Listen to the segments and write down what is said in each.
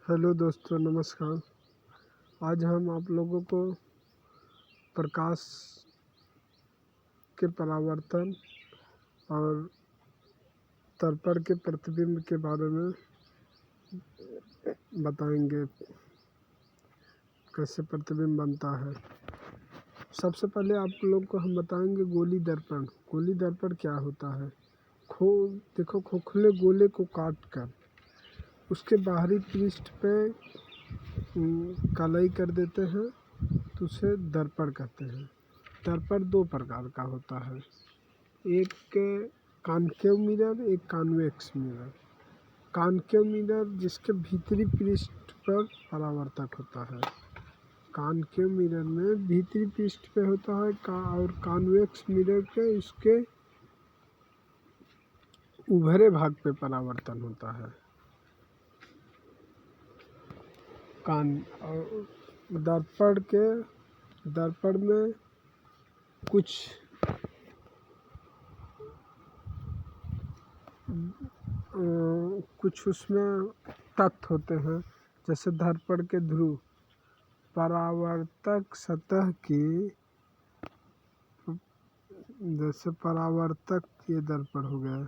Hello दोस्तों, नमस्कार। आज हम आप लोगों को प्रकाश के परावर्तन और दर्पण के प्रतिबिंब के बारे में बताएंगे, कैसे प्रतिबिंब बनता है। सबसे पहले आप लोग को हम बताएंगे गोली दर्पण। गोली दर्पण क्या होता है। देखो, खोखले गोले को काट कर उसके बाहरी पृष्ठ पे कालाई कर देते हैं तो उसे दर्पण कहते हैं। दर्पण दो प्रकार का होता है, एक कॉनकेव मिरर, एक कॉन्वेक्स मिरर। कॉनकेव मिरर जिसके भीतरी पृष्ठ पर परावर्तक होता है। कॉनकेव मिरर में भीतरी पृष्ठ पे होता है और कॉन्वेक्स मिरर के इसके उभरे भाग पे परावर्तन होता है। दर्पण में कुछ उसमें तत्व होते हैं, जैसे दर्पण के ध्रुव परावर्तक सतह की, जैसे परावर्तक ये दर्पण हो गया।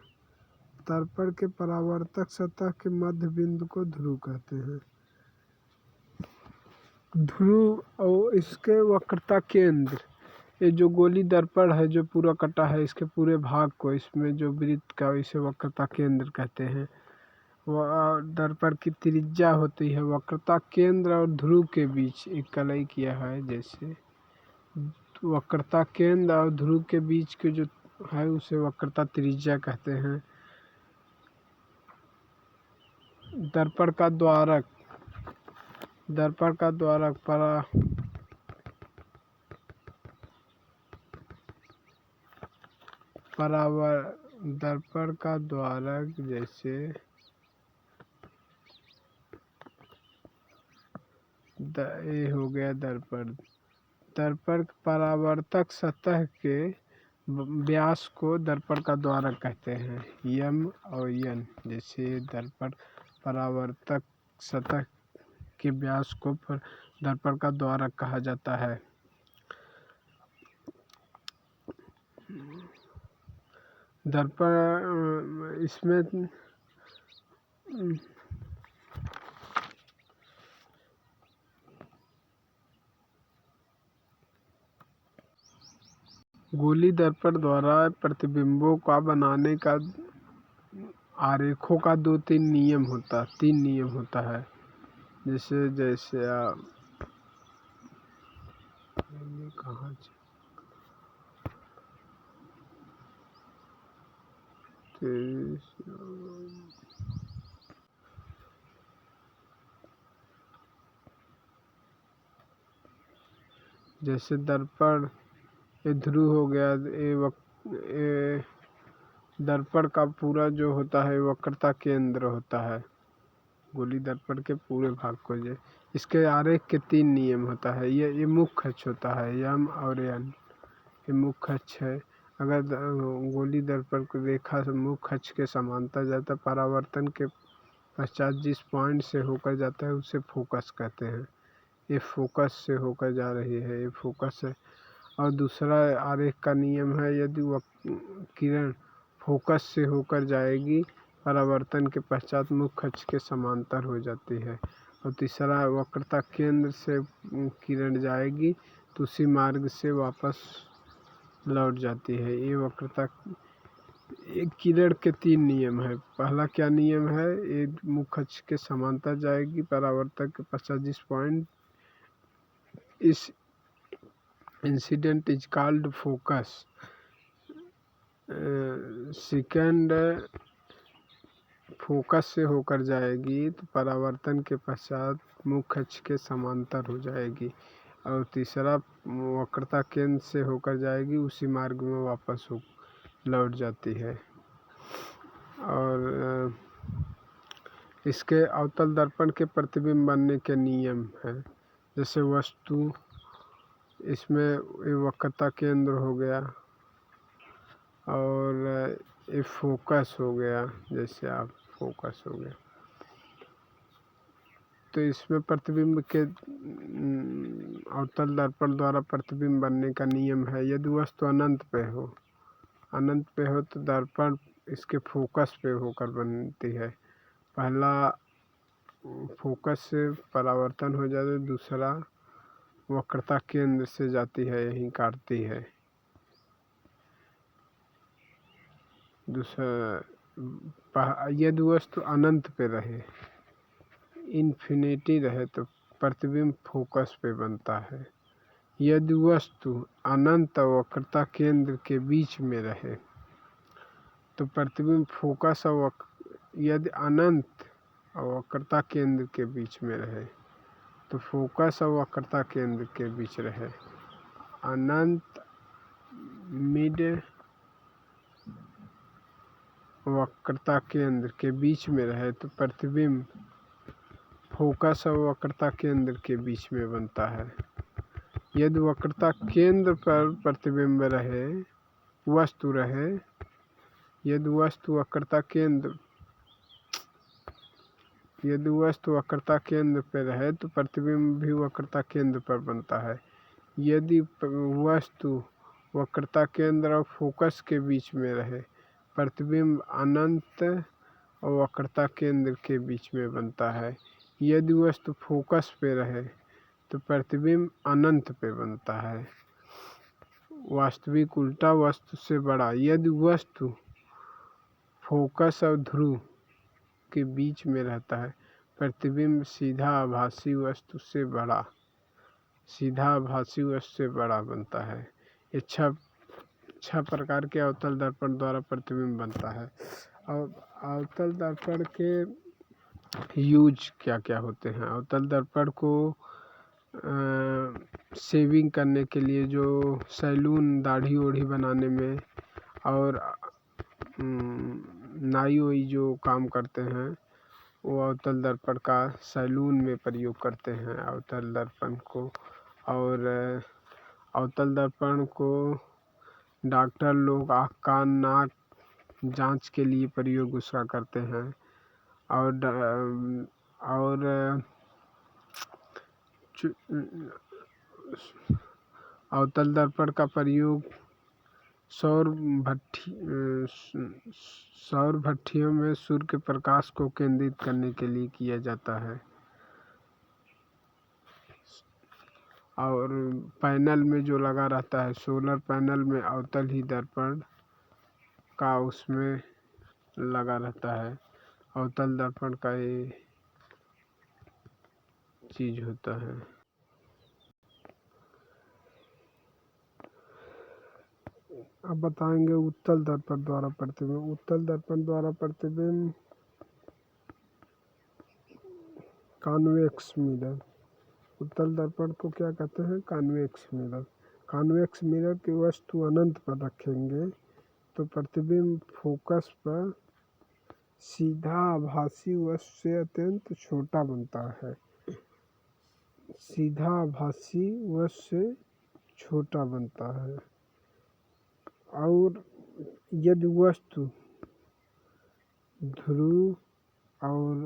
दर्पण के परावर्तक सतह के मध्य बिंदु को ध्रुव कहते हैं। ध्रुव और इसके वक्रता केंद्र, ये जो गोली दर्पण है जो पूरा कटा है, इसके पूरे भाग को, इसमें जो वृत्त का, इसे वक्रता केंद्र कहते हैं। वह दर्पण की त्रिज्या होती है वक्रता केंद्र और ध्रुव के बीच एक कलाई किया है, जैसे वक्रता केंद्र और ध्रुव के बीच के जो है उसे वक्रता त्रिज्या कहते हैं। दर्पण का द्वारक दर्पण का द्वारक जैसे ये हो गया दर्पण। दर्पण परावर्तक सतह के व्यास को दर्पण का द्वारक कहते हैं, यम और यन। जैसे दर्पण परावर्तक सतह के व्यास को दर्पण का द्वारक कहा जाता है। दर्पण इसमें गोली दर्पण द्वारा प्रतिबिंबों का बनाने का आरेखों का तीन नियम होता है। जैसे आप कहाँ जैसे दर्पण ये ध्रुव हो गया। ये दर्पण का पूरा जो होता है वक्रता केंद्र होता है गोली दर्पण के पूरे भाग को। इसके आरेख के तीन नियम होता है। ये मुख्य अक्ष होता है, यम और यन। ये मुख्य अक्ष है। अगर गोली दर्पण को रेखा से मुख्य अक्ष के समांतर जाता है, परावर्तन के पश्चात जिस पॉइंट से होकर जाता है उसे फोकस कहते हैं। ये फोकस से होकर जा रही है, ये फोकस है। और दूसरा आरेख का नियम है, यदि वह किरण फोकस से होकर जाएगी, परावर्तन के पश्चात मुख्य अक्ष के समांतर हो जाती है। और तीसरा, वक्रता केंद्र से किरण जाएगी तो उसी मार्ग से वापस लौट जाती है। ये वक्रता एक किरण के तीन नियम है। पहला क्या नियम है, ये मुख्य अक्ष के समांतर जाएगी, परावर्तक के पश्चात जिस पॉइंट इस incident is called focus. Second, focus से होकर जाएगी तो परावर्तन के पश्चात मुख्य अक्ष के समांतर हो जाएगी। और तीसरा, वक्रता केंद्र से होकर जाएगी, उसी मार्ग में वापस लौट जाती है। और इसके अवतल दर्पण के प्रतिबिंब बनने के नियम है। जैसे वस्तु, इसमें वक्रता केंद्र हो गया और ये फोकस हो गया। जैसे आप फोकस हो गया, तो इसमें प्रतिबिंब के अवतल दर्पण द्वारा प्रतिबिंब बनने का नियम है। यदि वस्तु अनंत पे हो तो दर्पण इसके फोकस पे होकर बनती है। पहला फोकस से परावर्तन हो जाता है, दूसरा वक्रता केंद्र से जाती है, यहीं काटती है। दूसरा, यदि वस्तु अनंत पे रहे, इन्फिनिटी रहे तो प्रतिबिंब फोकस पे बनता है। यदि वस्तु अनंत और वक्रता केंद्र के बीच में रहे तो प्रतिबिंब फोकस और यदि अनंत और वक्रता केंद्र के बीच में रहे तो फोकस और वक्रता केंद्र के बीच रहे। अनंत मिड वक्रता केंद्र के बीच में रहे तो प्रतिबिंब फोकस और वक्रता केंद्र के बीच में बनता है। यदि वक्रता केंद्र पर प्रतिबिंब रहे, वस्तु रहे, यदि वस्तु वक्रता केंद्र पर रहे तो प्रतिबिंब भी वक्रता केंद्र पर बनता है। यदि वस्तु वक्रता केंद्र और फोकस के बीच में रहे, प्रतिबिंब अनंत और वक्रता केंद्र के बीच में बनता है। यदि वस्तु फोकस पे रहे तो प्रतिबिंब अनंत पे बनता है। वास्तविक उल्टा वस्तु से बड़ा। यदि वस्तु फोकस और ध्रुव के बीच में रहता है, प्रतिबिंब सीधा आभासी वस्तु से बड़ा बनता है। ये छह प्रकार के अवतल दर्पण द्वारा प्रतिबिंब बनता है। और अवतल दर्पण के यूज क्या क्या होते हैं? अवतल दर्पण को शेविंग करने के लिए, जो सैलून दाढ़ी ओढ़ी बनाने में, और नाई वाई जो काम करते हैं वो अवतल दर्पण का सैलून में प्रयोग करते हैं अवतल दर्पण को। और अवतल दर्पण को डॉक्टर लोग आँख कान नाक जांच के लिए प्रयोग उसका करते हैं। और अवतल दर्पण का प्रयोग सौर भट्ठियों में सूर्य के प्रकाश को केंद्रित करने के लिए किया जाता है। और पैनल में जो लगा रहता है, सोलर पैनल में अवतल ही दर्पण का उसमें लगा रहता है। अवतल दर्पण का ये चीज होता है। अब बताएंगे उत्तल दर्पण द्वारा प्रतिबिंब। उत्तल दर्पण द्वारा प्रतिबिंब कॉन्वेक्स मिरर। उत्तल दर्पण को क्या कहते हैं? Convex mirror. कॉन्वेक्स मिरर की वस्तु अनंत पर रखेंगे तो प्रतिबिंब फोकस पर सीधा आभासी वस्तु से अत्यंत छोटा बनता है। सीधा आभासी वस्तु से छोटा बनता है। और यदि वस्तु ध्रुव और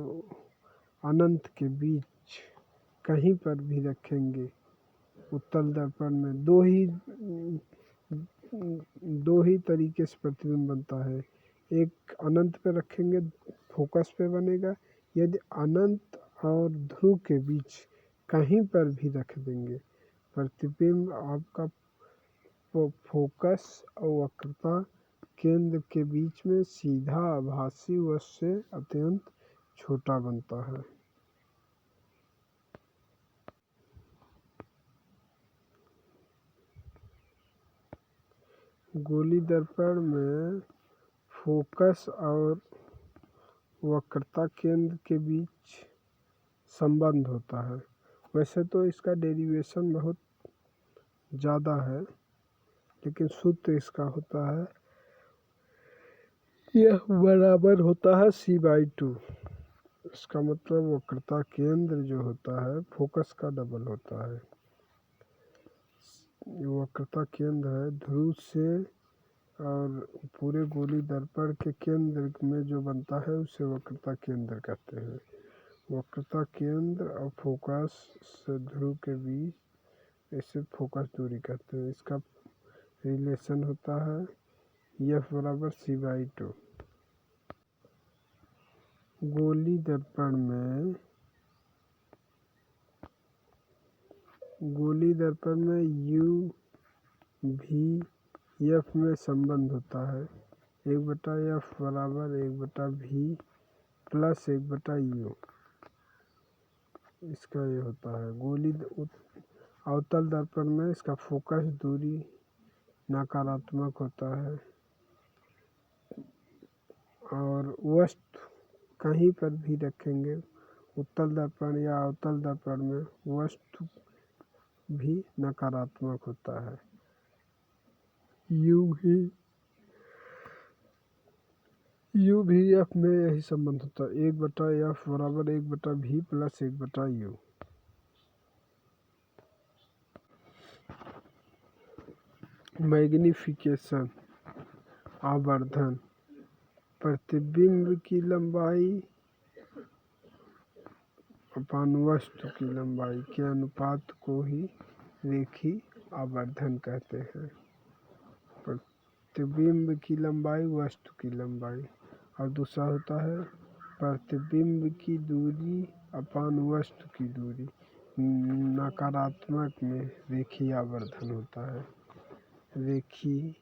अनंत के बीच कहीं पर भी रखेंगे, उत्तल दर्पण में दो ही तरीके से प्रतिबिंब बनता है। एक अनंत पे रखेंगे, फोकस पे बनेगा। यदि अनंत और ध्रुव के बीच कहीं पर भी रख देंगे, प्रतिबिंब आपका फोकस और वक्रता केंद्र के बीच में सीधा आभासी वस्तु से अत्यंत छोटा बनता है। गोली दर्पण में फोकस और वक्रता केंद्र के बीच संबंध होता है। वैसे तो इसका डेरिवेशन बहुत ज़्यादा है, लेकिन सूत्र इसका होता है, यह बराबर होता है c/2। इसका मतलब वक्रता केंद्र जो होता है फोकस का डबल होता है। वक्रता केंद्र है ध्रुव से, और पूरे गोली दर्पण के केंद्र में जो बनता है उसे वक्रता केंद्र कहते हैं। वक्रता केंद्र और फोकस से ध्रुव के बीच, इसे फोकस दूरी कहते हैं। इसका रिलेशन होता है F बराबर c/2। गोली दर्पण में U V F में संबंध होता है 1/F बराबर 1/V प्लस 1/U। इसका ये होता है। अवतल दर्पण में इसका फोकस दूरी नकारात्मक होता है और वस्तु कहीं पर भी रखेंगे, उत्तल दर्पण या अवतल दर्पण में वस्तु भी नकारात्मक होता है। U भी F में यही संबंध होता है 1/F बराबर 1/V प्लस 1/U। मैग्नीफिकेशन आवर्धन प्रतिबिंब की लंबाई अपान वस्तु की लंबाई के अनुपात को ही रेखीय आवर्धन कहते हैं। प्रतिबिंब की लंबाई वस्तु की लंबाई, और दूसरा होता है प्रतिबिंब की दूरी अपान वस्तु की दूरी। नकारात्मक में रेखीय आवर्धन होता है। रेखीय